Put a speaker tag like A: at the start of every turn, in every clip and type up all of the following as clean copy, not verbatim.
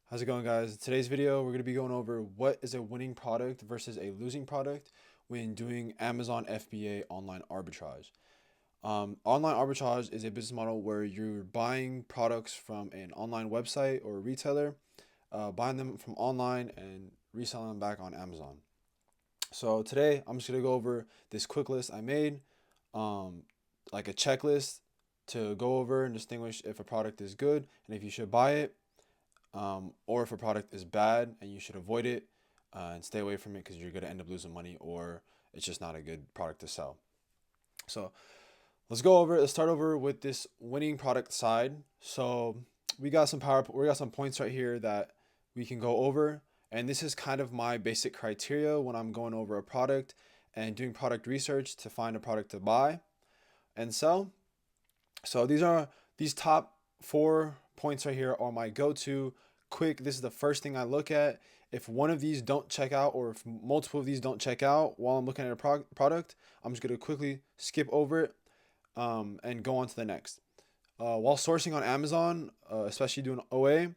A: How's it going, guys? In today's video, we're going to be going over what is a winning product versus a losing product when doing Amazon FBA online arbitrage. Online arbitrage is a business model where you're buying products from an online website or a retailer, buying them from online and reselling them back on Amazon. So today, I'm just going to go over this quick list I made, like a checklist to go over and distinguish if a product is good and if you should buy it, or if a product is bad and you should avoid it and stay away from it because you're going to end up losing money or it's just not a good product to sell. So let's start over with this winning product side. So we got some points right here that we can go over, and this is kind of my basic criteria when I'm going over a product and doing product research to find a product to buy and sell. So these top 4 points right here are my go-to quick. This is the first thing I look at. If one of these don't check out, or if multiple of these don't check out while I'm looking at a product, I'm just going to quickly skip over it and go on to the next. While sourcing on Amazon, especially doing OA,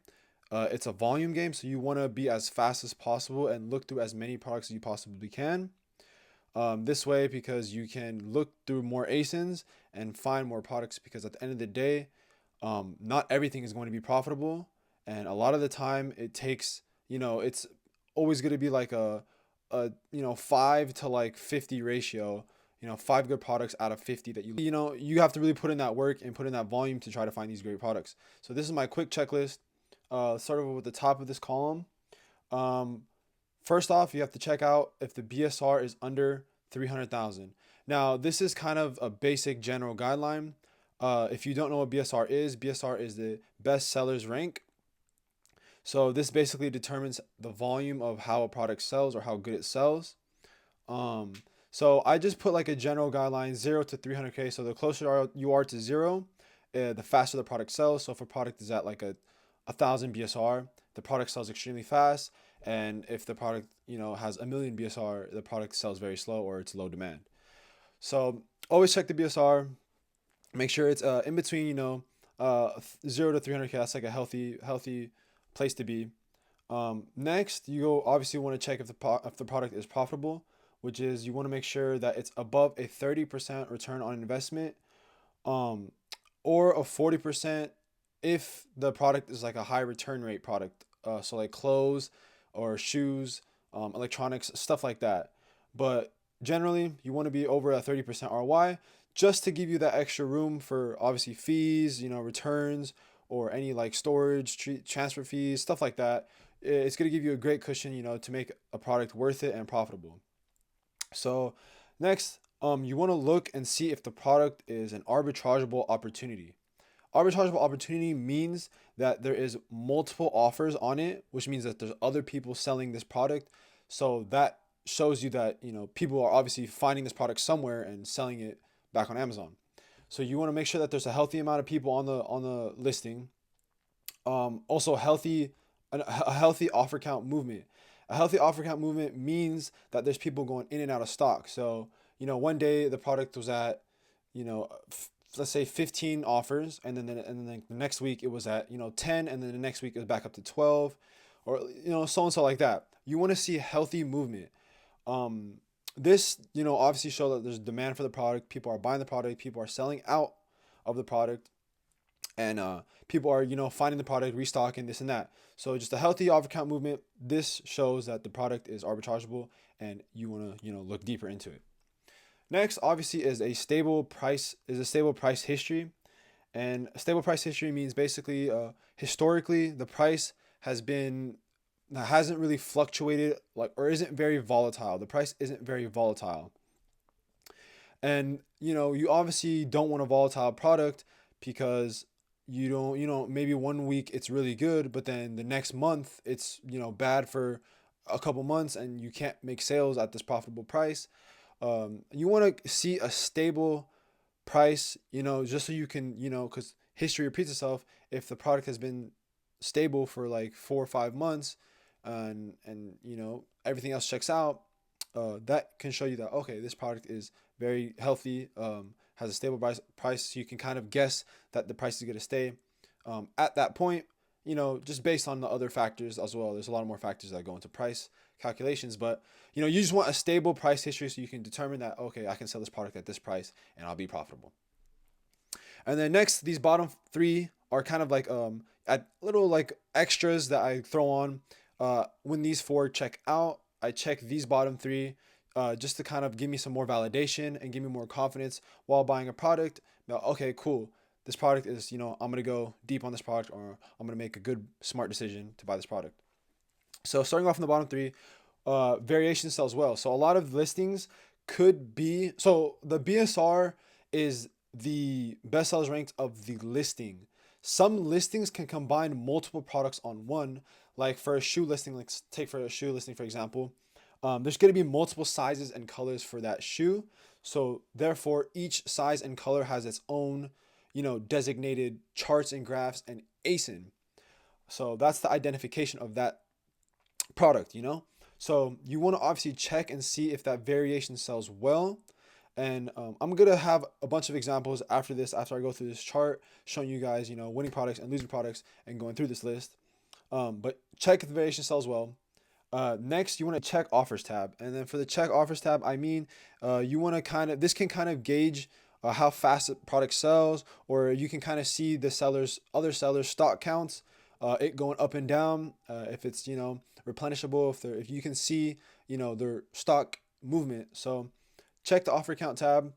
A: it's a volume game, so you want to be as fast as possible and look through as many products as you possibly can. This way, because you can look through more ASINs and find more products, because at the end of the day, not everything is going to be profitable, and a lot of the time it takes, it's always going to be like a 5 to like 50 ratio. 5 good products out of 50 that you have to really put in that work and put in that volume to try to find these great products. So this is my quick checklist. Let's start over with the top of this column. First off, you have to check out if the BSR is under 300,000. Now, this is kind of a basic general guideline. If you don't know what BSR is the best sellers rank. So this basically determines the volume of how a product sells or how good it sells. So I just put like a general guideline, 0 to 300K. So the closer you are to 0, the faster the product sells. So if a product is at like a 1,000 BSR, the product sells extremely fast. And if the product, has 1,000,000 BSR, the product sells very slow or it's low demand. So always check the BSR. Make sure it's in between, 0 to 300K. That's like a healthy place to be. Next, you obviously want to check if the product is profitable, which is you want to make sure that it's above a 30% return on investment, or a 40% if the product is like a high return rate product. So like clothes or shoes, electronics, stuff like that. But generally, you want to be over a 30% ROI, just to give you that extra room for obviously fees, returns, or any like storage, transfer fees, stuff like that. It's going to give you a great cushion, to make a product worth it and profitable. So next, you want to look and see if the product is an arbitrageable opportunity. Arbitrageable opportunity means that there is multiple offers on it, which means that there's other people selling this product. So that shows you that, people are obviously finding this product somewhere and selling it back on Amazon. So you want to make sure that there's a healthy amount of people on the listing. Also a healthy offer count movement. A healthy offer count movement means that there's people going in and out of stock. So, one day the product was at, let's say 15 offers, and then the next week it was at 10, and then the next week it was back up to 12, or so and so like that. You want to see healthy movement. This obviously show that there's demand for the product. People are buying the product. People are selling out of the product, and people are finding the product, restocking, this and that. So just a healthy offer count movement. This shows that the product is arbitrageable, and you want to look deeper into it. Next, obviously, is a stable price history. And a stable price history means basically, historically, the price hasn't really fluctuated, or isn't very volatile. The price isn't very volatile. And, you obviously don't want a volatile product, because you don't, maybe one week it's really good, but then the next month it's, bad for a couple months and you can't make sales at this profitable price. You want to see a stable price, just so you can, because history repeats itself. If the product has been stable for like 4 or 5 months, and everything else checks out, that can show you that, okay, this product is very healthy, has a stable price, so you can kind of guess that the price is going to stay at that point. just based on the other factors as well. There's a lot more factors that go into price calculations, but you just want a stable price history so you can determine that, okay, I can sell this product at this price and I'll be profitable. And then next, these bottom three are kind of like at little like extras that I throw on. When these four check out, I check these bottom three just to kind of give me some more validation and give me more confidence while buying a product. Now, okay, cool. This product is, I'm gonna go deep on this product, or I'm gonna make a good, smart decision to buy this product. So starting off in the bottom three, variation sells well. So a lot of listings could be, so the BSR is the best sellers ranked of the listing. Some listings can combine multiple products on one, like for a shoe listing. Let's take for a shoe listing, for example. There's going to be multiple sizes and colors for that shoe. So therefore, each size and color has its own, designated charts and graphs and ASIN. So that's the identification of that product. So you want to obviously check and see if that variation sells well. And I'm going to have a bunch of examples after this, after I go through this chart, showing you guys, winning products and losing products and going through this list. But check if the variation sells well. Next, you want to check offers tab. And then for the check offers tab, I mean, you want to this can kind of gauge how fast the product sells, or you can kind of see the other sellers' stock counts, it going up and down, if it's, replenishable, if you can see, their stock movement. So check the offer count tab.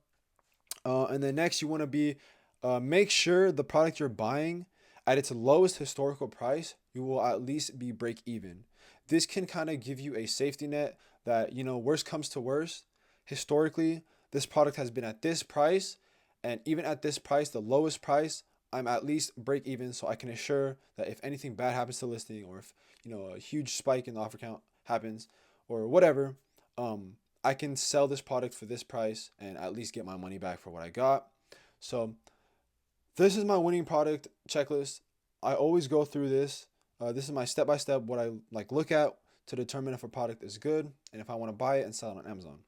A: And then next you want to make sure the product you're buying at its lowest historical price, you will at least be break even. This can kind of give you a safety net that, worst comes to worst. Historically, this product has been at this price, and even at this price, the lowest price, I'm at least break even, so I can assure that if anything bad happens to the listing, or if a huge spike in the offer count happens, or whatever, I can sell this product for this price and at least get my money back for what I got. So this is my winning product checklist. I always go through this. This is my step-by-step what I look at to determine if a product is good and if I want to buy it and sell it on Amazon.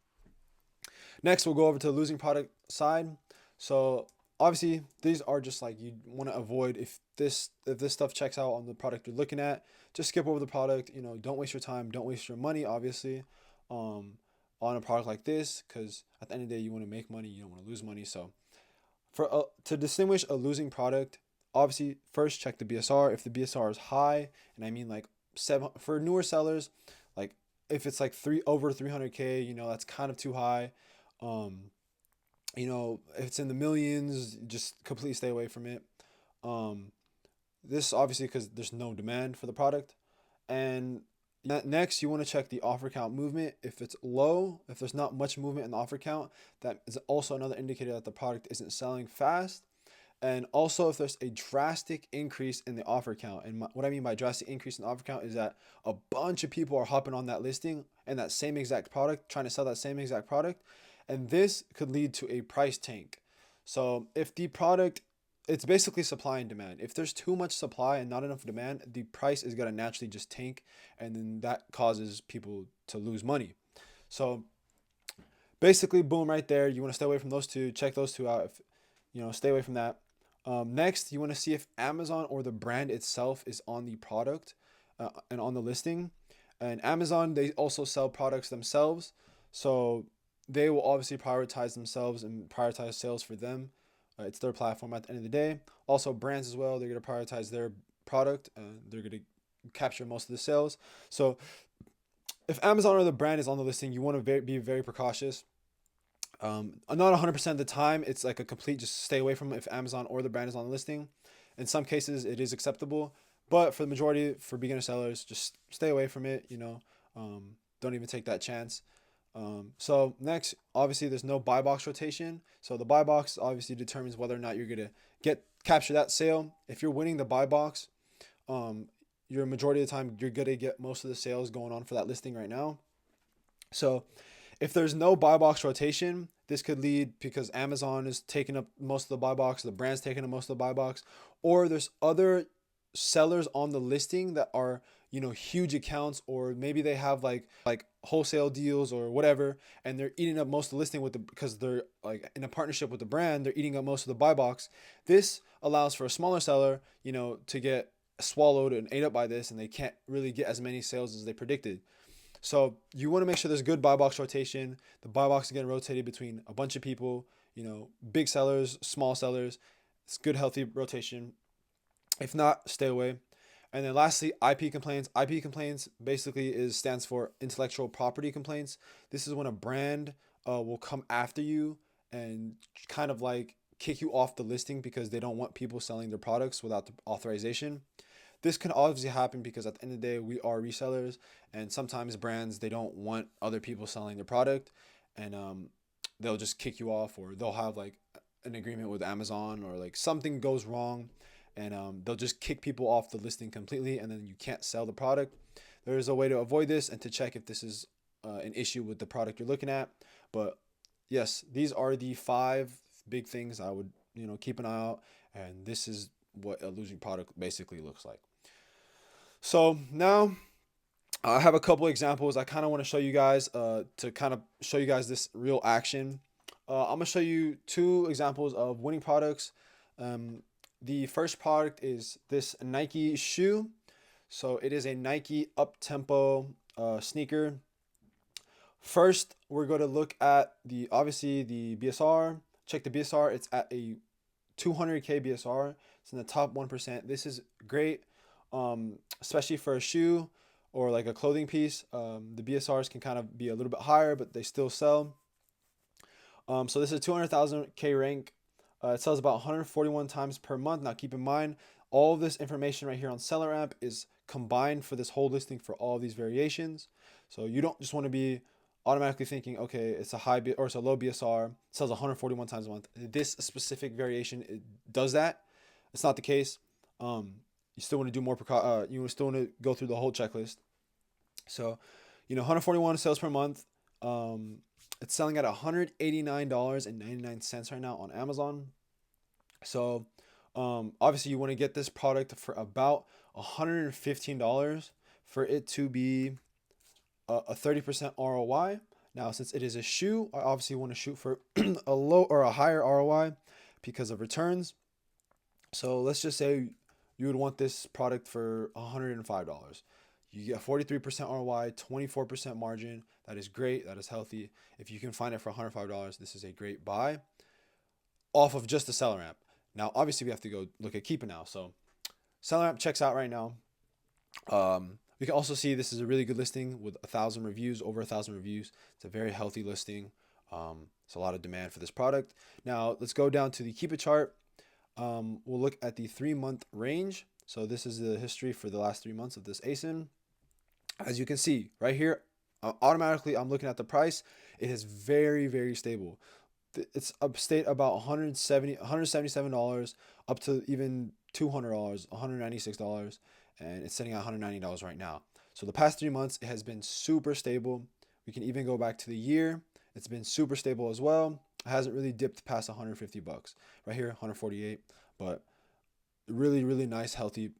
A: Next, we'll go over to the losing product side. So obviously, these are just you want to avoid if this stuff checks out on the product you're looking at. Just skip over the product. Don't waste your time. Don't waste your money, obviously, on a product like this, because at the end of the day, you want to make money. You don't want to lose money. So to distinguish a losing product, obviously, first check the BSR. If the BSR is high, and I mean 7 for newer sellers, if it's over 300K, that's kind of too high. If it's in the millions, just completely stay away from it. This obviously because there's no demand for the product. And next, you want to check the offer count movement. If it's low, if there's not much movement in the offer count, that is also another indicator that the product isn't selling fast. And also, if there's a drastic increase in the offer count, and what I mean by drastic increase in the offer count is that a bunch of people are hopping on that listing and that same exact product, trying to sell that same exact product, and this could lead to a price tank. So if the product, it's basically supply and demand. If there's too much supply and not enough demand, the price is going to naturally just tank, and then that causes people to lose money. So basically, boom, right there. You want to stay away from those two. Check those two out. Stay away from that. Next, you want to see if Amazon or the brand itself is on the product and on the listing. And Amazon, they also sell products themselves. So they will obviously prioritize themselves and prioritize sales for them. It's their platform at the end of the day. Also, brands as well, they're going to prioritize their product. They're going to capture most of the sales. So if Amazon or the brand is on the listing, you want to be very precautious. Not 100% of the time, it's a complete just stay away from it if Amazon or the brand is on the listing. In some cases, it is acceptable. But for the majority, for beginner sellers, just stay away from it. Don't even take that chance. So next, obviously, there's no buy box rotation. So the buy box obviously determines whether or not you're going to capture that sale. If you're winning the buy box, your majority of the time, you're going to get most of the sales going on for that listing right now. So if there's no buy box rotation, this could lead because Amazon is taking up most of the buy box, the brand's taking up most of the buy box, or there's other sellers on the listing that are, huge accounts, or maybe they have like wholesale deals or whatever, and they're eating up most of the listing because they're in a partnership with the brand, they're eating up most of the buy box. This allows for a smaller seller, to get swallowed and ate up by this, and they can't really get as many sales as they predicted. So you want to make sure there's good buy box rotation. The buy box is getting rotated between a bunch of people, big sellers, small sellers. It's good, healthy rotation. If not, stay away. And then lastly, IP complaints. IP complaints basically stands for intellectual property complaints. This is when a brand will come after you and kind of like kick you off the listing because they don't want people selling their products without the authorization. This can obviously happen because at the end of the day, we are resellers, and sometimes brands, they don't want other people selling their product, and they'll just kick you off, or they'll have like an agreement with Amazon, or like something goes wrong, and they'll just kick people off the listing completely, and then you can't sell the product. There is a way to avoid this and to check if this is an issue with the product you're looking at. But yes, these are the 5 big things I would keep an eye out, and this is what a losing product basically looks like. So now I have a couple examples I kind of want to show you guys to kind of show you guys this real action. I'm going to show you 2 examples of winning products. The first product is this Nike shoe. So it is a Nike up-tempo sneaker. First, we're going to look at obviously the BSR. Check the BSR. It's at a 200K BSR. It's in the top 1%. This is great, especially for a shoe or like a clothing piece. The BSRs can kind of be a little bit higher, but they still sell. So this is a 200,000K rank. It sells about 141 times per month. Now keep in mind, all of this information right here on Seller Amp is combined for this whole listing for all of these variations. So you don't just want to be automatically thinking, okay, it's a high or it's a low BSR, sells 141 times a month. This specific variation, it does that. It's not the case. You still want to do more. You still want to go through the whole checklist. So, 141 sales per month. It's selling at $189.99 right now on Amazon. So, obviously, you want to get this product for about $115 for it to be a 30% ROI. Now, since it is a shoe, I obviously want to shoot for a low or a higher ROI because of returns. So let's just say you would want this product for $105. You get 43% ROI, 24% margin. That is great. That is healthy. If you can find it for $105, this is a great buy off of just the Seller Amp. Now, obviously, we have to go look at Keep It now. So Seller Amp checks out right now. We can also see this is a really good listing with 1,000 reviews, over 1,000 reviews. It's a very healthy listing. It's a lot of demand for this product. Now, let's go down to the Keep It chart. We'll look at the 3-month range. So this is the history for the last 3 months of this ASIN. As you can see right here, automatically I'm looking at the price. It is very, very stable. It's stayed about $177 up to even $200, $196, and it's sitting at $190 right now. So the past 3 months, it has been super stable. We can even go back to the year. It's been super stable as well. It hasn't really dipped past $150. Right here, 148, but really, really nice, healthy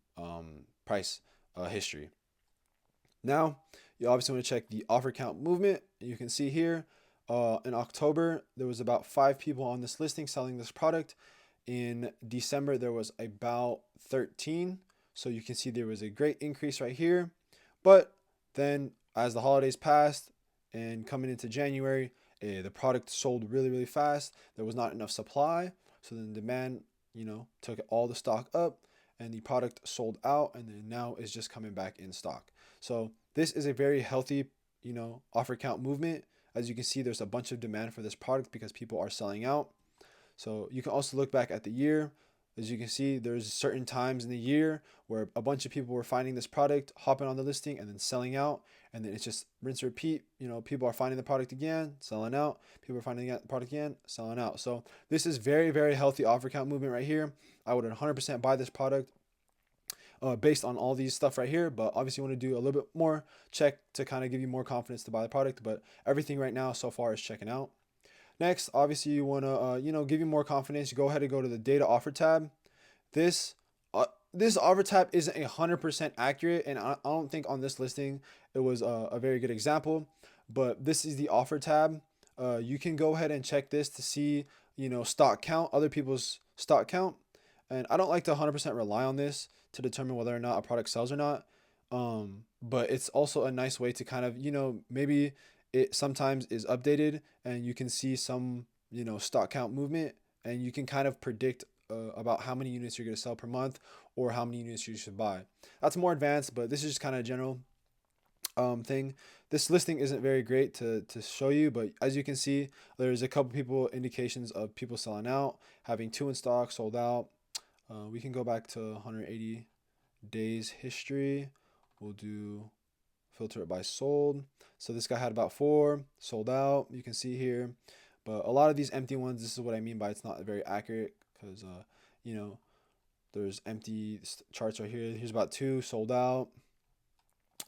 A: price history. Now, you obviously want to check the offer count movement. You can see here in October, there was about 5 people on this listing selling this product. In December, there was about 13. So you can see there was a great increase right here. But then as the holidays passed and coming into January, the product sold really, really fast. There was not enough supply. So then demand, took all the stock up and the product sold out, and then now is just coming back in stock. So this is a very healthy, offer count movement. As you can see, there's a bunch of demand for this product because people are selling out. So you can also look back at the year. As you can see, there's certain times in the year where a bunch of people were finding this product, hopping on the listing, and then selling out. And then it's just rinse and repeat. People are finding the product again, selling out. People are finding the product again, selling out. So this is very, very healthy offer count movement right here. I would 100% buy this product based on all these stuff right here. But obviously, you want to do a little bit more check to kind of give you more confidence to buy the product. But everything right now so far is checking out. Next, obviously, you want to, give you more confidence. You go ahead and go to the data offer tab. This offer tab isn't 100% accurate, and I don't think on this listing it was a very good example. But this is the offer tab. You can go ahead and check this to see, stock count, other people's stock count. And I don't like to 100% rely on this to determine whether or not a product sells or not. But it's also a nice way to kind of, maybe it sometimes is updated and you can see some, stock count movement, and you can kind of predict about how many units you're going to sell per month or how many units you should buy. That's more advanced, but this is just kind of a general thing. This listing isn't very great to show you, but as you can see, there's a couple people indications of people selling out, having 2 in stock, sold out. We can go back to 180 days history. We'll do filter it by sold. So this guy had about 4 sold out, you can see here. But a lot of these empty ones, this is what I mean by it's not very accurate, because there's empty charts right here. Here's about 2 sold out.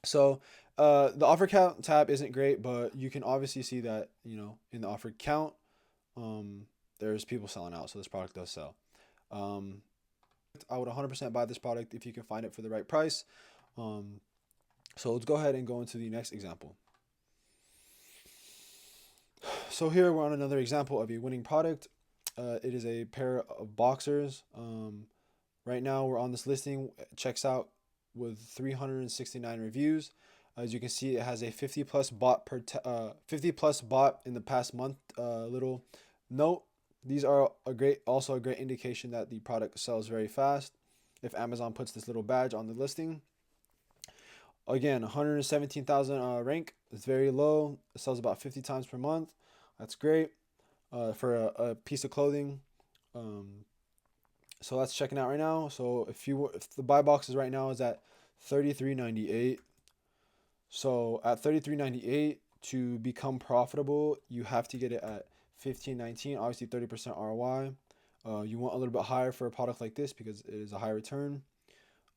A: So the offer count tab isn't great, but you can obviously see that, in the offer count, there's people selling out. So this product does sell. I would 100% buy this product if you can find it for the right price. So let's go ahead and go into the next example. So here we're on another example of a winning product. It is a pair of boxers. Right now we're on this listing. It checks out with 369 reviews. As you can see, it has a 50 plus bought 50 plus bought in the past month. Little note: these are also a great indication that the product sells very fast. If Amazon puts this little badge on the listing. Again, 117,000 rank. It's very low. It sells about 50 times per month. That's great for a piece of clothing. So that's checking out right now. So if the buy box is right now is at $33.98. So at $33.98, to become profitable, you have to get it at $15.19. Obviously 30% ROI. You want a little bit higher for a product like this because it is a high return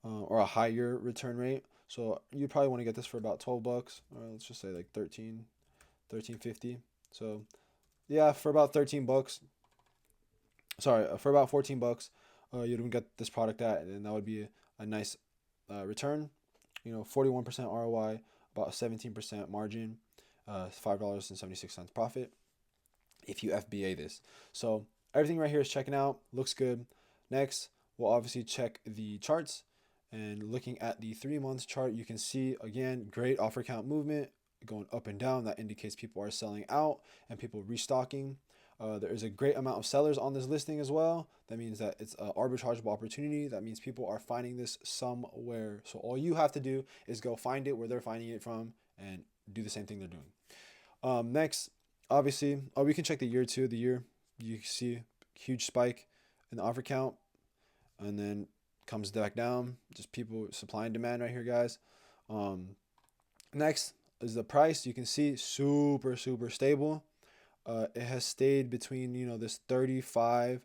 A: or a higher return rate. So you probably want to get this for about $12, or let's just say like 13.50. So yeah, for about $13. Sorry, for about $14, you'd get this product at, and that would be a nice return. 41% ROI, about 17% margin, $5.76 profit if you FBA this. So everything right here is checking out, looks good. Next, we'll obviously check the charts. And looking at the 3-month chart, you can see, again, great offer count movement going up and down. That indicates people are selling out and people restocking. There is a great amount of sellers on this listing as well. That means that it's an arbitrageable opportunity. That means people are finding this somewhere. So all you have to do is go find it where they're finding it from and do the same thing they're doing. Next, obviously, we can check the year too. The year, you see huge spike in the offer count, and then comes back down. Just people, supply and demand right here, guys. Next is the price. You can see super stable. It has stayed between this 35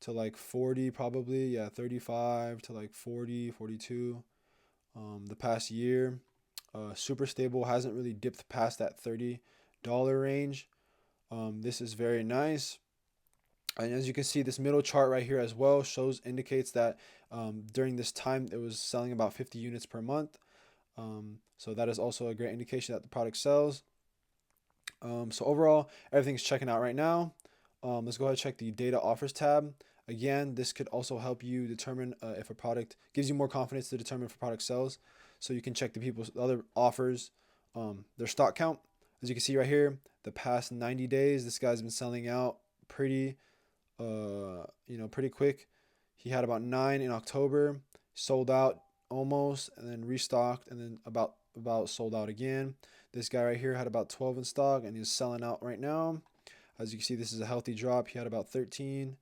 A: to like 40 probably. Yeah, 35 to like 40, 42 the past year. Super stable, hasn't really dipped past that $30 range. This is very nice. And as you can see, this middle chart right here as well indicates that during this time it was selling about 50 units per month. So that is also a great indication that the product sells. So overall, everything's checking out right now. Let's go ahead and check the data offers tab. Again, this could also help you determine if a product gives you more confidence to determine if a product sells. So you can check the other offers, their stock count. As you can see right here, the past 90 days, this guy's been selling out pretty quick. He had about 9 in October, sold out almost, and then restocked, and then about sold out again. This guy right here had about 12 in stock, and he's selling out right now. As you can see, this is a healthy drop. He had about 13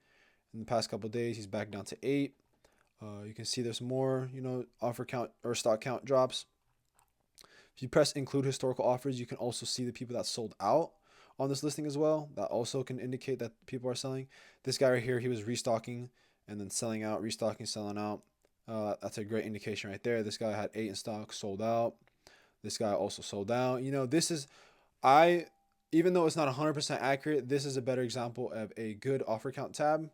A: in the past couple of days. He's back down to 8. You can see there's more, offer count or stock count drops. If you press include historical offers, you can also see the people that sold out on this listing as well. That also can indicate that people are selling. This guy right here, he was restocking and then selling out, restocking, selling out. That's a great indication right there. This guy had 8 in stock, sold out. This guy also sold out. This is, even though it's not 100% accurate, this is a better example of a good offer count tab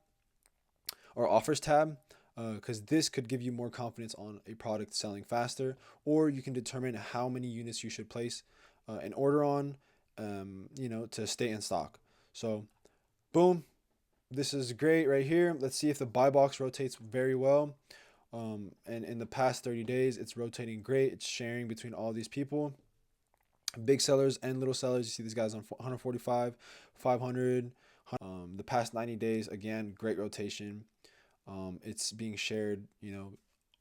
A: or offers tab, because this could give you more confidence on a product selling faster, or you can determine how many units you should place an order on, to stay in stock. So boom, this is great right here. Let's see if the buy box rotates very well. And in the past 30 days, it's rotating great. It's sharing between all these people, big sellers and little sellers. You see these guys on 145, 500. The past 90 days, again, great rotation. It's being shared,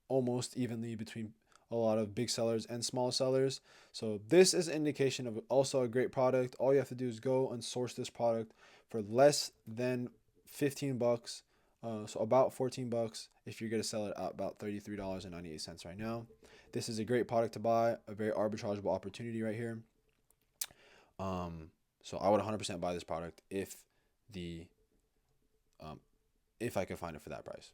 A: almost evenly between a lot of big sellers and small sellers. So this is an indication of also a great product. All you have to do is go and source this product for less than 15 bucks. So about 14 bucks if you're going to sell it at about $33.98 right now. This is a great product to buy, a very arbitrageable opportunity right here. So I would 100% buy this product the if I could find it for that price.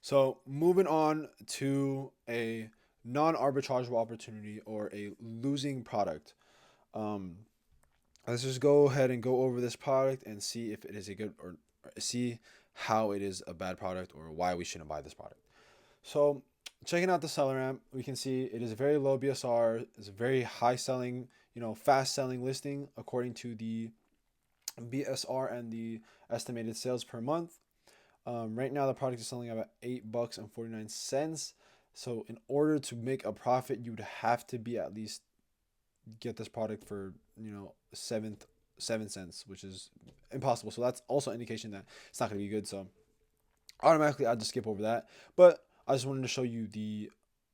A: So moving on to a non-arbitrageable opportunity or a losing product. Let's just go ahead and go over this product and see if it is a good or see how it is a bad product or why we shouldn't buy this product. So checking out the seller amp, we can see it is a very low BSR. It's a very high selling, fast selling listing according to the BSR and the estimated sales per month. Right now, the product is selling about $8.49. So in order to make a profit, you would have to be at least get this product for 7 cents, which is impossible. So that's also an indication that it's not going to be good. So automatically, I'd just skip over that. But I just wanted to show you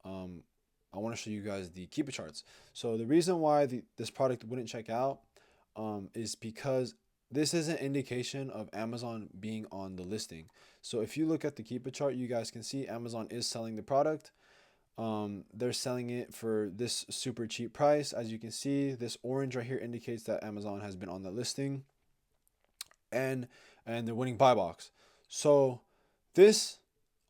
A: I want to show you guys the Keepa charts. So the reason why this product wouldn't check out is because this is an indication of Amazon being on the listing. So if you look at the Keepa chart, you guys can see Amazon is selling the product. They're selling it for this super cheap price. As you can see, this orange right here indicates that Amazon has been on the listing, and they're winning buy box. So this,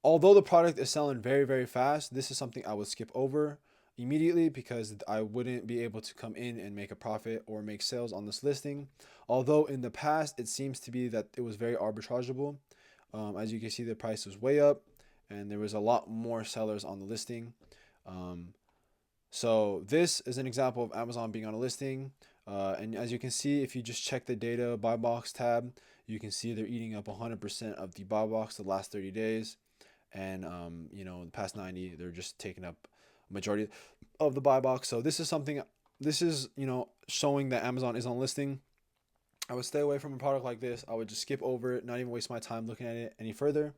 A: although the product is selling very, very fast, this is something I would skip over immediately because I wouldn't be able to come in and make a profit or make sales on this listing. Although in the past, it seems to be that it was very arbitrageable. As you can see, the price was way up and there was a lot more sellers on the listing. So this is an example of Amazon being on a listing. And as you can see, if you just check the data buy box tab, you can see they're eating up 100% of the buy box the last 30 days. And, the past 90, they're just taking up majority of the buy box. So this is showing that Amazon is on listing. I would stay away from a product like this. I would just skip over it, not even waste my time looking at it any further.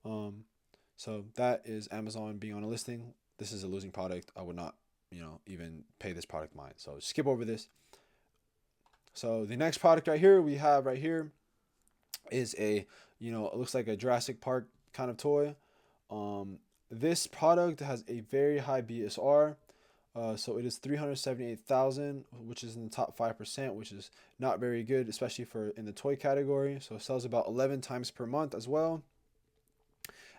A: So that is Amazon being on a listing. This is a losing product. I would not, even pay this product mind. So skip over this. So the next product right here is it looks like a Jurassic Park kind of toy. This product has a very high BSR. So it is 378,000, which is in the top 5%, which is not very good, especially for in the toy category. So it sells about 11 times per month as well,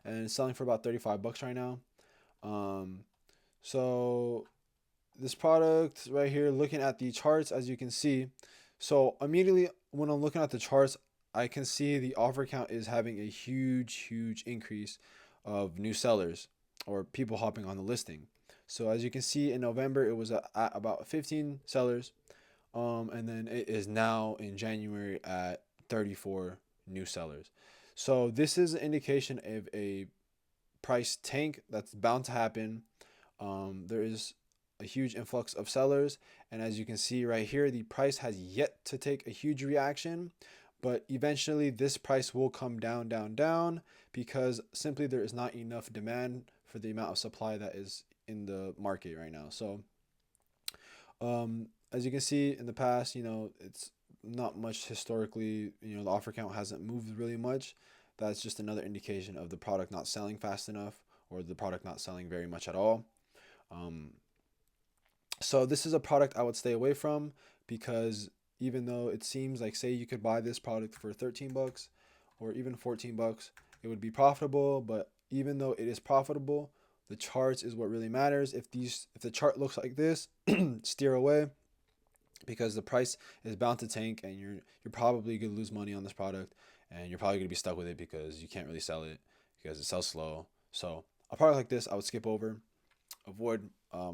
A: and it's selling for about 35 bucks right now. So this product right here, looking at the charts, as you can see, so immediately when I'm looking at the charts, I can see the offer count is having a huge increase of new sellers or people hopping on the listing. So as you can see, in November, it was at about 15 sellers. And then it is now in January at 34 new sellers. So this is an indication of a price tank that's bound to happen. There is a huge influx of sellers. And as you can see right here, the price has yet to take a huge reaction. But eventually this price will come down because simply there is not enough demand for the amount of supply that is in the market right now. So as you can see in the past, it's not much historically, the offer count hasn't moved really much. That's just another indication of the product not selling fast enough or the product not selling very much at all. So this is a product I would stay away from because even though it seems like, say you could buy this product for 13 bucks or even 14 bucks, it would be profitable. But even though it is profitable, the charts is what really matters. If the chart looks like this, steer away because the price is bound to tank and you're probably going to lose money on this product and you're probably going to be stuck with it because you can't really sell it because it sells slow. So a product like this, I would skip over, avoid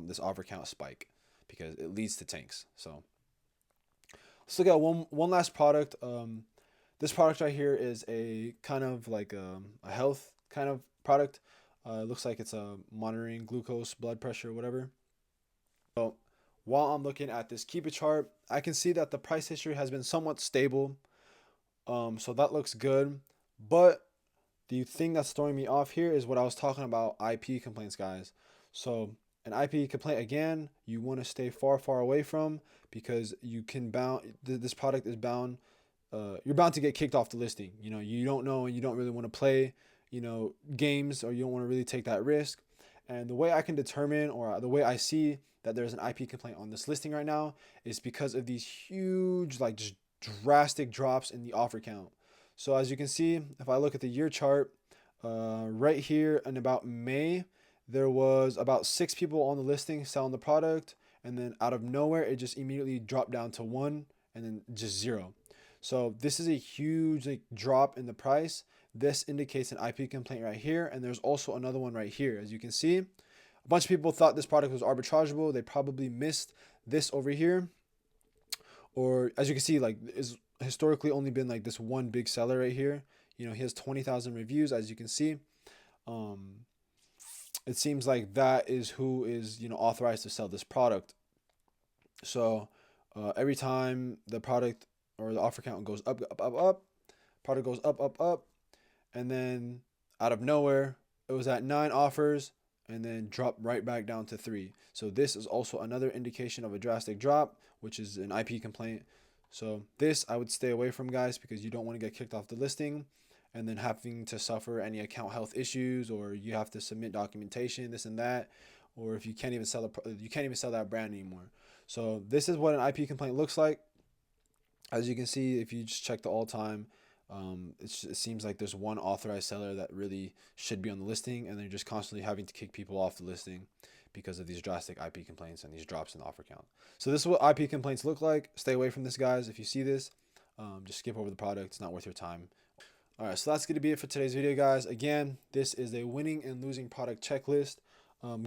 A: this offer count spike because it leads to tanks. So let's look at one last product. This product right here is a kind of like a health kind of product. It looks like it's monitoring glucose, blood pressure, whatever. So while I'm looking at this Keep It chart, I can see that the price history has been somewhat stable. So that looks good. But the thing that's throwing me off here is what I was talking about, IP complaints, guys. So an IP complaint, again, you want to stay far, far away from, because you can bound this product is bound. You're bound to get kicked off the listing. You know, you don't know, and you don't really want to play, games, or you don't want to really take that risk. And the way I can determine, or the way I see that there's an IP complaint on this listing right now, is because of these huge, like, just drastic drops in the offer count. So as you can see, if I look at the year chart, right here in about May, there was about 6 people on the listing selling the product, and then out of nowhere, it just immediately dropped down to 1, and then just 0. So this is a huge, like, drop in the price. This indicates an IP complaint right here, and there's also another one right here. As you can see, a bunch of people thought this product was arbitrageable. They probably missed this over here, or as you can see, like, is historically only been like this one big seller right here. He has 20,000 reviews, as you can see. It seems like that is who is authorized to sell this product. So every time the product or the offer count goes up, up, up, up, product goes up, up, up, and then out of nowhere, it was at 9 offers and then dropped right back down to 3. So this is also another indication of a drastic drop, which is an IP complaint. So this I would stay away from, guys, because you don't want to get kicked off the listing and then having to suffer any account health issues, or you have to submit documentation, this and that, or if you can't even sell that brand anymore. So this is what an IP complaint looks like. As you can see, if you just check the all-time, it seems like there's one authorized seller that really should be on the listing, and they're just constantly having to kick people off the listing because of these drastic IP complaints and these drops in the offer count. So this is what IP complaints look like. Stay away from this, guys. If you see this, just skip over the product. It's not worth your time. All right, so that's going to be it for today's video, guys. Again, this is a winning and losing product checklist.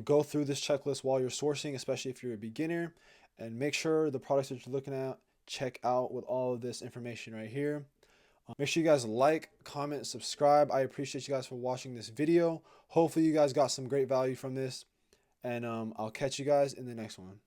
A: Go through this checklist while you're sourcing, especially if you're a beginner, and make sure the products that you're looking at check out with all of this information right here. Make sure you guys like, comment, subscribe. I appreciate you guys for watching this video. Hopefully you guys got some great value from this, and I'll catch you guys in the next one.